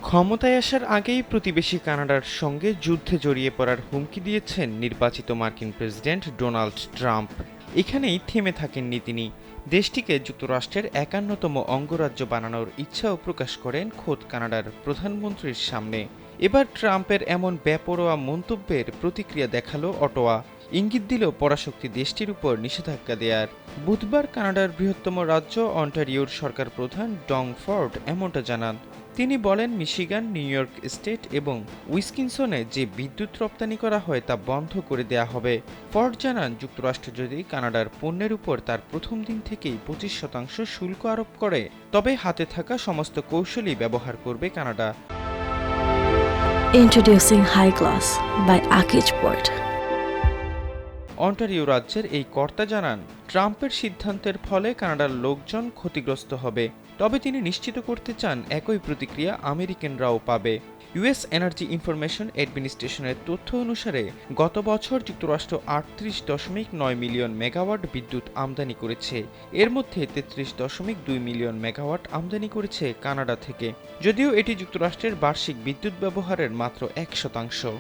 ক্ষমতায় আসার আগেই প্রতিবেশী কানাডার সঙ্গে যুদ্ধে জড়িয়ে পড়ার হুমকি দিয়েছেন নির্বাচিত মার্কিন প্রেসিডেন্ট ডোনাল্ড ট্রাম্প। এখানেই থেমে থাকেননি তিনি। দেশটিকে যুক্তরাষ্ট্রের ৫১তম অঙ্গরাজ্য বানানোর ইচ্ছাও প্রকাশ করেন খোদ কানাডার প্রধানমন্ত্রীর সামনে। এবার ট্রাম্পের এমন বেপরোয়া মন্তব্যের প্রতিক্রিয়া দেখালো অটোয়া, ইঙ্গিত দিল পরাশক্তি দেশটির উপর নিষেধাজ্ঞা দেয়ার। বুধবার কানাডার বৃহত্তম রাজ্য অন্টারিওর সরকার প্রধান ডং ফোর্ড এমনটা জানান। তিনি বলেন, মিশিগান, নিউ ইয়র্ক স্টেট এবং উইসকনসনে যে বিদ্যুৎ রপ্তানি করা হয় তা বন্ধ করে দেয়া হবে। ফোর্ড জানান, যুক্তরাষ্ট্র যদি কানাডার পণ্যের উপর তার প্রথম দিন থেকেই ২৫% শুল্ক আরোপ করে, তবে হাতে থাকা সমস্ত কৌশলই ব্যবহার করবে Canada. Introducing High Glass by Akijport. Ontario রাজ্যের এই কর্তা জানান, ট্রাম্পের সিদ্ধান্তের ফলে কানাডার লোকজন ক্ষতিগ্রস্ত হবে, তবে তিনি নিশ্চিত করতে চান একই প্রতিক্রিয়া আমেরিকানরাও পাবে। ইউএস এনার্জি ইনফরমেশন অ্যাডমিনিস্ট্রেশনের তথ্য অনুসারে গত বছর যুক্তরাষ্ট্র ৩৮.৯ মিলিয়ন মেগাওয়াট বিদ্যুৎ আমদানি করেছে। এর মধ্যে ৩৩.২ মিলিয়ন মেগাওয়াট আমদানি করেছে কানাডা থেকে, যদিও এটি যুক্তরাষ্ট্রের বার্ষিক বিদ্যুৎ ব্যবহারের মাত্র ১%।